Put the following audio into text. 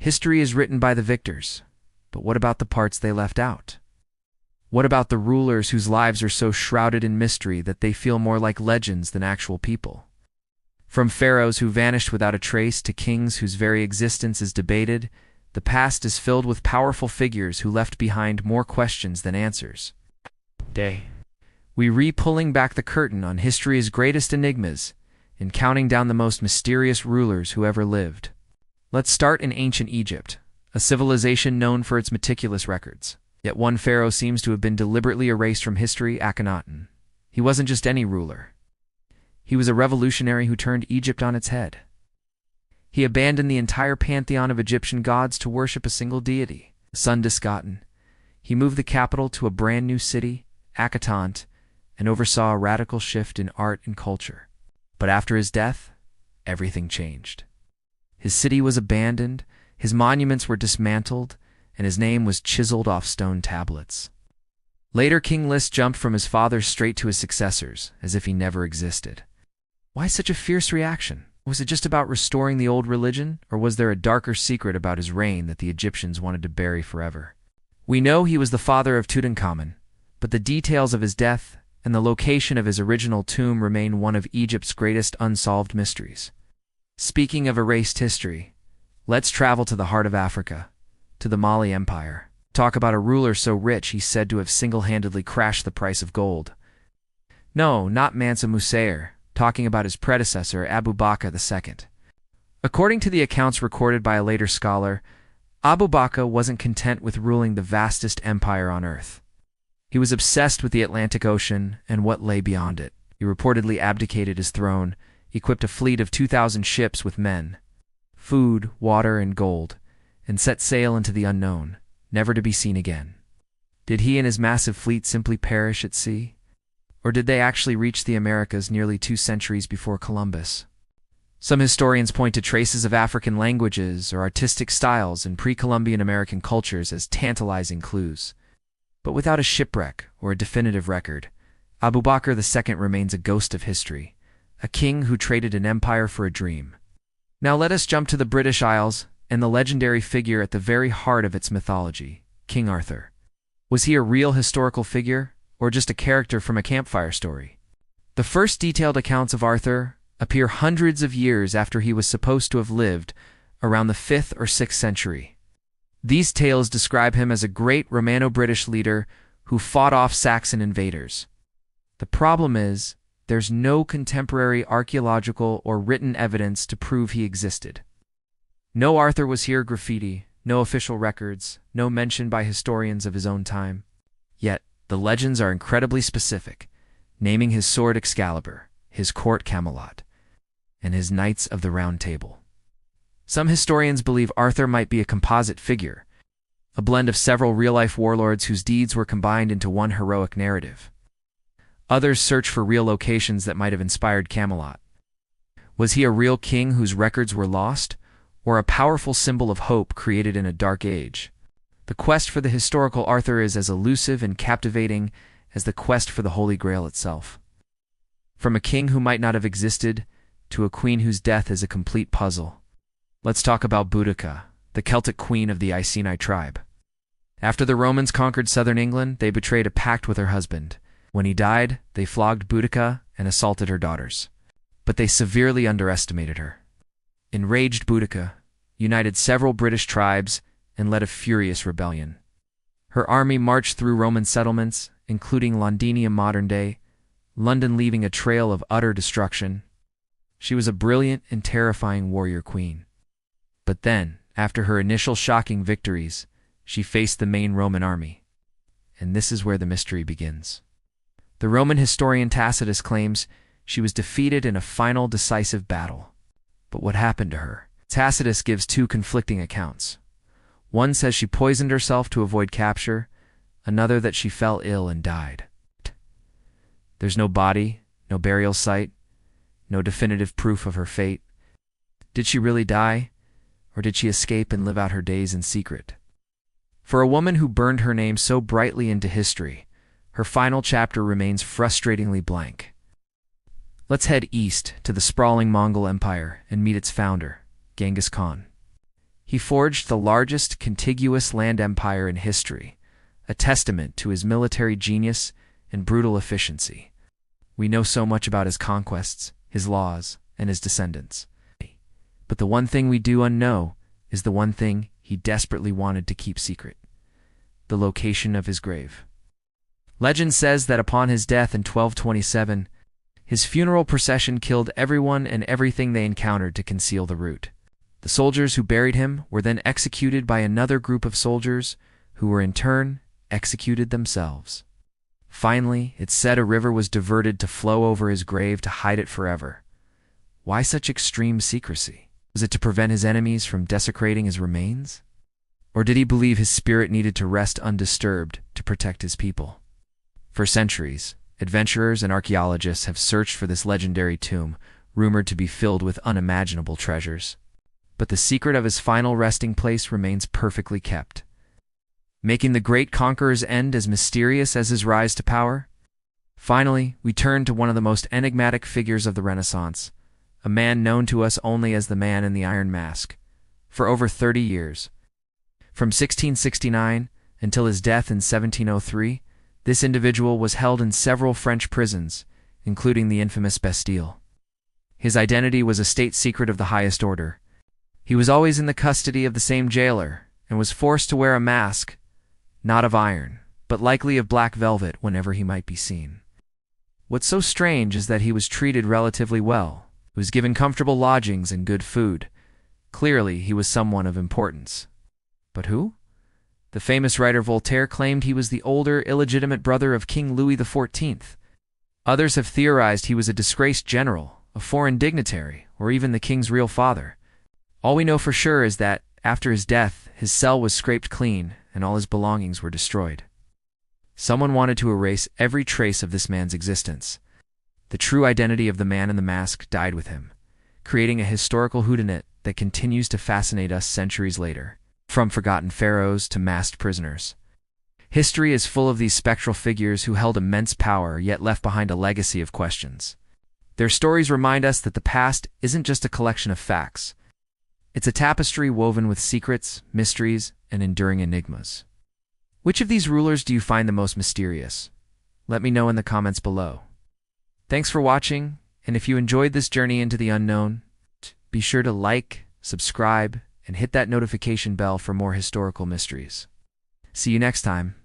History is written by the victors, but what about the parts they left out? What about the rulers whose lives are so shrouded in mystery that they feel more like legends than actual people? From pharaohs who vanished without a trace to kings whose very existence is debated, the past is filled with powerful figures who left behind more questions than answers. We pulling back the curtain on history's greatest enigmas and counting down the most mysterious rulers who ever lived. Let's start in ancient Egypt, a civilization known for its meticulous records. Yet one pharaoh seems to have been deliberately erased from history: Akhenaten. He wasn't just any ruler. He was a revolutionary who turned Egypt on its head. He abandoned the entire pantheon of Egyptian gods to worship a single deity, the sun Discoten. He moved the capital to a brand new city, Akhenaten, and oversaw a radical shift in art and culture. But after his death, everything changed. His city was abandoned, his monuments were dismantled, and his name was chiseled off stone tablets. Later, King Lis jumped from his father straight to his successors, as if he never existed. Why such a fierce reaction? Was it just about restoring the old religion, or was there a darker secret about his reign that the Egyptians wanted to bury forever? We know he was the father of Tutankhamun, but the details of his death and the location of his original tomb remain one of Egypt's greatest unsolved mysteries. Speaking of erased history, let's travel to the heart of Africa, to the Mali Empire. Talk about a ruler so rich he's said to have single-handedly crashed the price of gold. No, not Mansa Musa, talking about his predecessor, Abu Bakr II. According to the accounts recorded by a later scholar, Abu Bakr wasn't content with ruling the vastest empire on earth. He was obsessed with the Atlantic Ocean and what lay beyond it. He reportedly abdicated his throne, equipped a fleet of 2,000 ships with men, food, water, and gold, and set sail into the unknown, never to be seen again. Did he and his massive fleet simply perish at sea? Or did they actually reach the Americas nearly 2 centuries before Columbus? Some historians point to traces of African languages or artistic styles in pre-Columbian American cultures as tantalizing clues. But without a shipwreck or a definitive record, Abu Bakr II remains a ghost of history, a king who traded an empire for a dream. Now let us jump to the British Isles and the legendary figure at the very heart of its mythology, King Arthur. Was he a real historical figure, or just a character from a campfire story? The first detailed accounts of Arthur appear hundreds of years after he was supposed to have lived, around the 5th or 6th century. These tales describe him as a great Romano-British leader who fought off Saxon invaders. The problem is, there's no contemporary archaeological or written evidence to prove he existed. No Arthur was here graffiti, no official records, no mention by historians of his own time. Yet, the legends are incredibly specific, naming his sword Excalibur, his court Camelot, and his Knights of the Round Table. Some historians believe Arthur might be a composite figure, a blend of several real-life warlords whose deeds were combined into one heroic narrative. Others search for real locations that might have inspired Camelot. Was he a real king whose records were lost, or a powerful symbol of hope created in a dark age? The quest for the historical Arthur is as elusive and captivating as the quest for the Holy Grail itself. From a king who might not have existed, to a queen whose death is a complete puzzle. Let's talk about Boudica, the Celtic queen of the Iceni tribe. After the Romans conquered southern England, they betrayed a pact with her husband. When he died, they flogged Boudica and assaulted her daughters. But they severely underestimated her. Enraged Boudica united several British tribes and led a furious rebellion. Her army marched through Roman settlements, including Londinium modern-day, London leaving a trail of utter destruction. She was a brilliant and terrifying warrior queen. But then, after her initial shocking victories, she faced the main Roman army. And this is where the mystery begins. The Roman historian Tacitus claims she was defeated in a final decisive battle. But what happened to her? Tacitus gives 2 conflicting accounts. One says she poisoned herself to avoid capture, another that she fell ill and died. There's no body, no burial site, no definitive proof of her fate. Did she really die, or did she escape and live out her days in secret? For a woman who burned her name so brightly into history, her final chapter remains frustratingly blank. Let's head east to the sprawling Mongol Empire and meet its founder, Genghis Khan. He forged the largest contiguous land empire in history, a testament to his military genius and brutal efficiency. We know so much about his conquests, his laws, and his descendants. But the one thing we do unknow is the one thing he desperately wanted to keep secret: the location of his grave. Legend says that upon his death in 1227, his funeral procession killed everyone and everything they encountered to conceal the route. The soldiers who buried him were then executed by another group of soldiers who were in turn executed themselves. Finally, it's said a river was diverted to flow over his grave to hide it forever. Why such extreme secrecy? Was it to prevent his enemies from desecrating his remains? Or did he believe his spirit needed to rest undisturbed to protect his people? For centuries, adventurers and archaeologists have searched for this legendary tomb, rumored to be filled with unimaginable treasures. But the secret of his final resting place remains perfectly kept, making the great conqueror's end as mysterious as his rise to power. Finally, we turn to one of the most enigmatic figures of the Renaissance, a man known to us only as the Man in the Iron Mask. For over 30 years, from 1669 until his death in 1703, this individual was held in several French prisons, including the infamous Bastille. His identity was a state secret of the highest order. He was always in the custody of the same jailer and was forced to wear a mask, not of iron, but likely of black velvet whenever he might be seen. What's so strange is that he was treated relatively well. He was given comfortable lodgings and good food. Clearly, he was someone of importance. But who? The famous writer Voltaire claimed he was the older, illegitimate brother of King Louis XIV. Others have theorized he was a disgraced general, a foreign dignitary, or even the king's real father. All we know for sure is that, after his death, his cell was scraped clean and all his belongings were destroyed. Someone wanted to erase every trace of this man's existence. The true identity of the Man in the Mask died with him, creating a historical whodunit that continues to fascinate us centuries later, from forgotten pharaohs to masked prisoners. History is full of these spectral figures who held immense power yet left behind a legacy of questions. Their stories remind us that the past isn't just a collection of facts. It's a tapestry woven with secrets, mysteries, and enduring enigmas. Which of these rulers do you find the most mysterious? Let me know in the comments below. Thanks for watching, and if you enjoyed this journey into the unknown, be sure to like, subscribe, and hit that notification bell for more historical mysteries. See you next time.